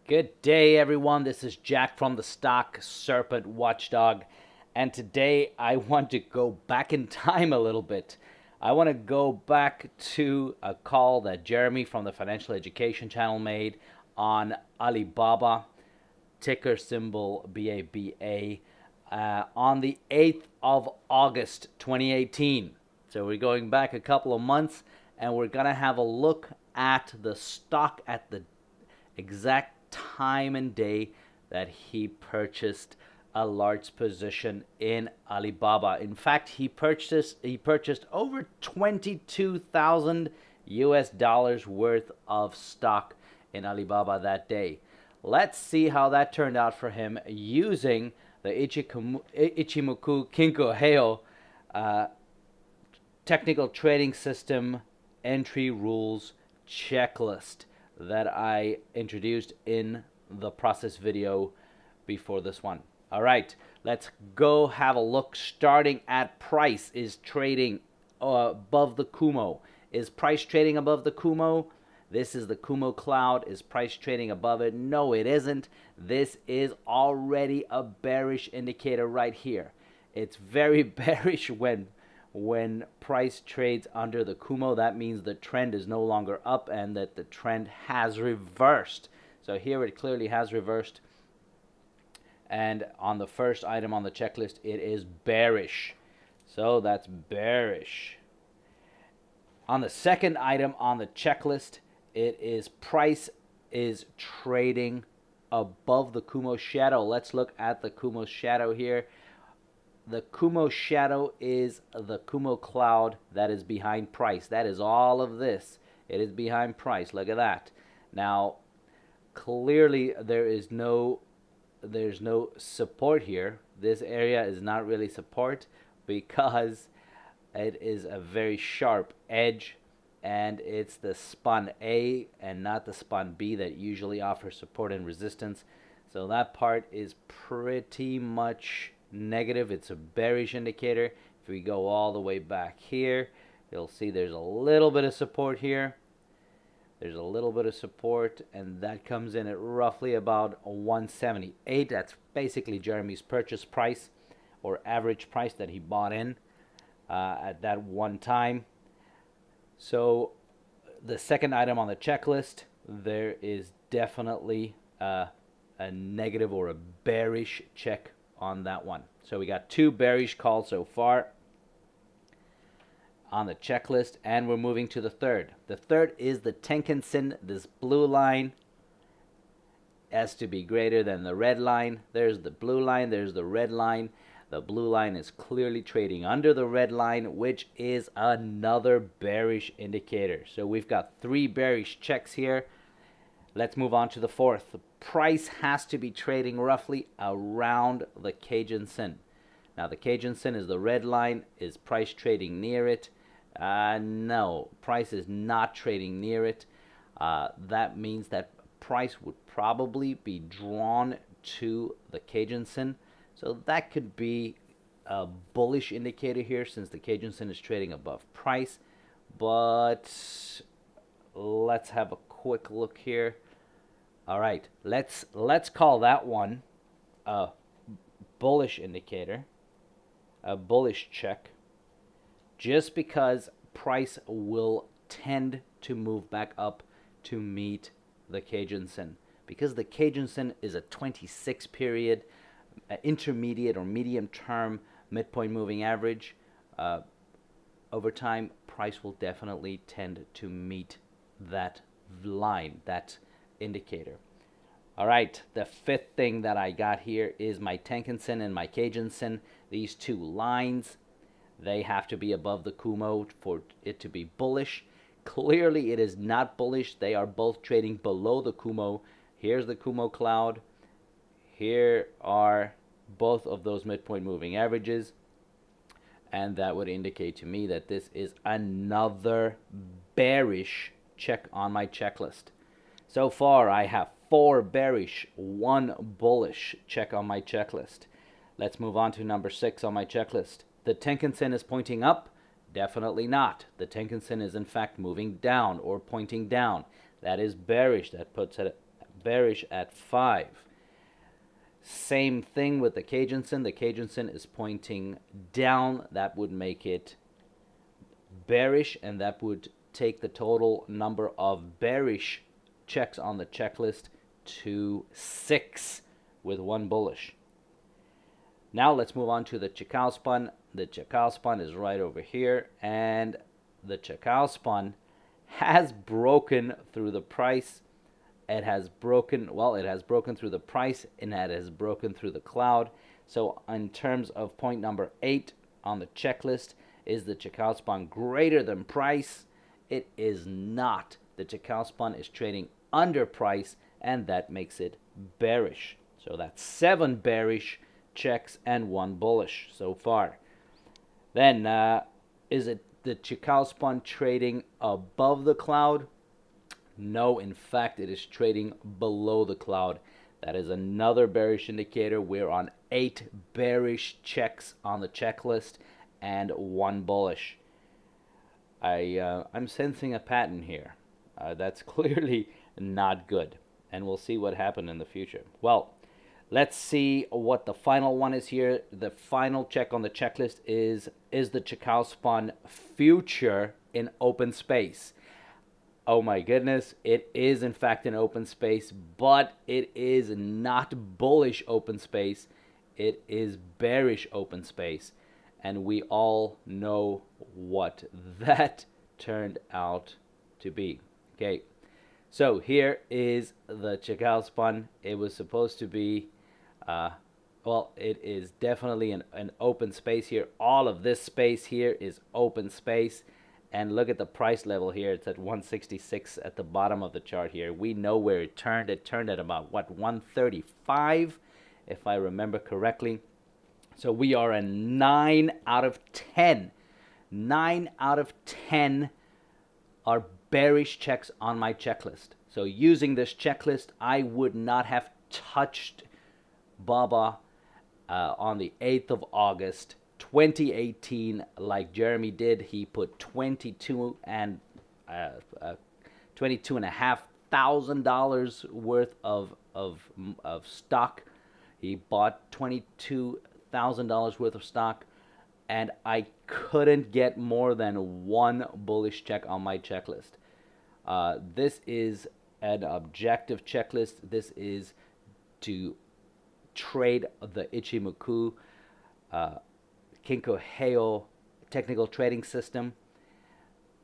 Good day, everyone. This is Jack from the StockSerpent Watchdog. And today I want to go back in time a little bit. I want to go back to a call that Jeremy from the Financial Education Channel made on Alibaba, ticker symbol BABA, on the 8th of August 2018. So we're going back a couple of months and we're going to have a look at the stock at the exact time and day that he purchased a large position in Alibaba. In fact, he purchased over 22,000 US dollars worth of stock in Alibaba that day. Let's see how that turned out for him using the Ichimoku Kinko Heiyo technical trading system entry rules checklist that I introduced in the process video before this one. All right, let's go have a look. Starting at price is trading above the Kumo. Is price trading above the Kumo? This is the Kumo cloud. Is price trading above it? No, it isn't. This is already a bearish indicator right here. It's very bearish when price trades under the Kumo. That means the trend is no longer up and that the trend has reversed. So here it clearly has reversed. And on the first item on the checklist, it is bearish. So that's bearish. On the second item on the checklist, it is price is trading above the Kumo shadow. Let's look at the Kumo shadow here. The Kumo shadow is the Kumo cloud that is behind price. That is all of this. It is behind price. Look at that. Now, clearly there's no support here. This area is not really support because it is a very sharp edge, and it's the span A and not the span B that usually offers support and resistance. So that part is pretty much negative. It's a bearish indicator. If we go all the way back here, you'll see there's a little bit of support here. There's a little bit of support, and that comes in at roughly about 178. That's basically Jeremy's purchase price or average price that he bought in at that one time. So the second item on the checklist, there is definitely a negative or a bearish check on that one. So we got two bearish calls so far on the checklist, and we're moving to the third. The third is the Tenkan-sen. This blue line has to be greater than the red line. There's the blue line, there's the red line. The blue line is clearly trading under the red line, which is another bearish indicator. So we've got three bearish checks here. Let's move on to the fourth. The price has to be trading roughly around the Kijun-sen. Now the Kijun-sen is the red line. Is price trading near it? No, price is not trading near it. That means that price would probably be drawn to the Kijun-sen. So that could be a bullish indicator here since the Kijun-sen is trading above price. But let's have a quick look here. All right, let's call that one a bullish indicator, a bullish check, just because price will tend to move back up to meet the Kijun-sen, because the Kijun-sen is a 26 period intermediate or medium term midpoint moving average. Over time, price will definitely tend to meet that line, that indicator. All right, the fifth thing that I got here is my Tenkan-sen and my Kijun-sen. These two lines, they have to be above the Kumo for it to be bullish. Clearly, it is not bullish. They are both trading below the Kumo. Here's the Kumo cloud. Here are both of those midpoint moving averages. And that would indicate to me that this is another bearish check on my checklist. So far, I have 4 bearish, 1 bullish check on my checklist. Let's move on to number 6 on my checklist. The Tenkan-sen is pointing up? Definitely not. The Tenkan-sen is in fact moving down or pointing down. That is bearish. That puts it bearish at 5. Same thing with the Kijun-sen. The Kijun-sen is pointing down. That would make it bearish, and that would take the total number of bearish checks on the checklist to 6 with 1 bullish. Now let's move on to the Chicago span. The Chicago span is right over here, and the Chicago span has broken through the price. It has broken through the price, and it has broken through the cloud. So in terms of point number 8 on the checklist, is the Chicago span greater than price? It is not. The Chicago span is trading under price, and that makes it bearish. So that's 7 bearish checks and 1 bullish so far. Then is it the Chicago span trading above the cloud? No, in fact, it is trading below the cloud. That is another bearish indicator. We're on 8 bearish checks on the checklist and 1 bullish. I'm sensing a pattern here. That's clearly not good, and we'll see what happens in the future. Well, let's see what the final one is here. The final check on the checklist is the Chicago span future in open space. Oh my goodness, it is in fact an open space, but it is not bullish open space. It is bearish open space, and we all know what that turned out to be. Okay, so here is the Chicago span. It was supposed to be, well, it is definitely an open space here. All of this space here is open space. And look at the price level here. It's at 166 at the bottom of the chart here. We know where it turned. It turned at about, what, 135, if I remember correctly. So we are a 9 out of 10. 9 out of 10 are bearish checks on my checklist. So using this checklist, I would not have touched Baba on the 8th of August. 2018, like Jeremy did. He put $22,500 worth of stock. He bought $22,000 worth of stock, and I couldn't get more than 1 bullish check on my checklist. This is an objective checklist. This is to trade the Ichimoku Kinko Heo technical trading system.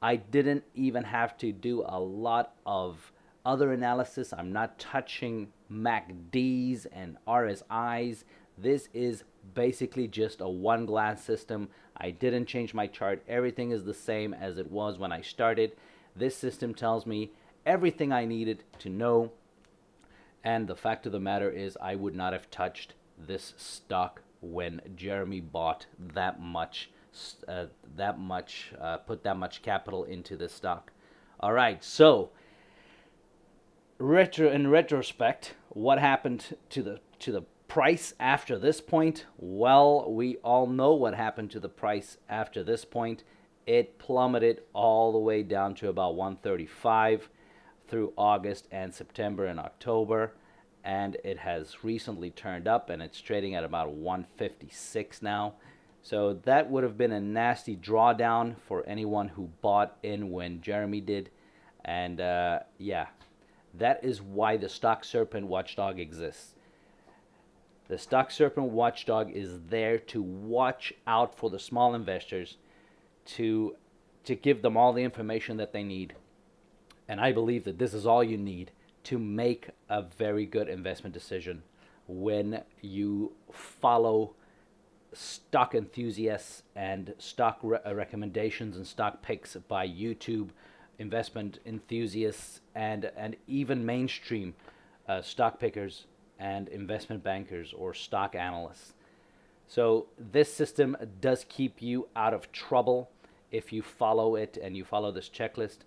I didn't even have to do a lot of other analysis. I'm not touching MACDs and RSIs. This is basically just a one glance system. I didn't change my chart. Everything is the same as it was when I started. This system tells me everything I needed to know, and the fact of the matter is I would not have touched this stock when Jeremy bought that much, put that much capital into this stock. All right, so in retrospect, what happened to the price after this point? Well, we all know what happened to the price after this point. It plummeted all the way down to about 135 through August and September and October. And it has recently turned up, and it's trading at about 156 now. So that would have been a nasty drawdown for anyone who bought in when Jeremy did. And yeah, that is why the StockSerpent Watchdog exists. The StockSerpent Watchdog is there to watch out for the small investors, to give them all the information that they need. And I believe that this is all you need to make a very good investment decision when you follow stock enthusiasts and stock recommendations and stock picks by YouTube investment enthusiasts and even mainstream stock pickers and investment bankers or stock analysts. So this system does keep you out of trouble if you follow it and you follow this checklist.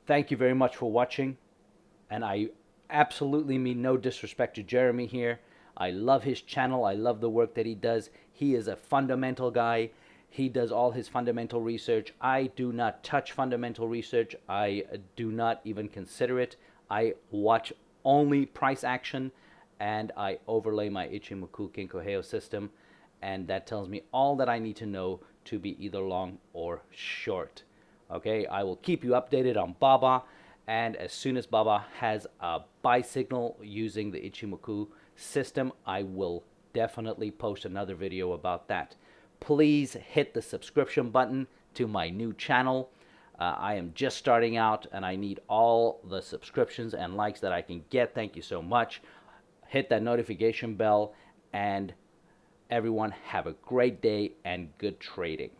Thank you very much for watching, and I absolutely mean no disrespect to Jeremy here. I love his channel. I love the work that he does. He is a fundamental guy. He does all his fundamental research. I do not touch fundamental research. I do not even consider it. I watch only price action, and I overlay my Ichimoku Kinko system, and that tells me all that I need to know to be either long or short. Okay, I will keep you updated on Baba, and as soon as Baba has a buy signal using the Ichimoku system, I will definitely post another video about that. Please hit the subscription button to my new channel. I am just starting out and I need all the subscriptions and likes that I can get. Thank you so much. Hit that notification bell, and everyone have a great day and good trading.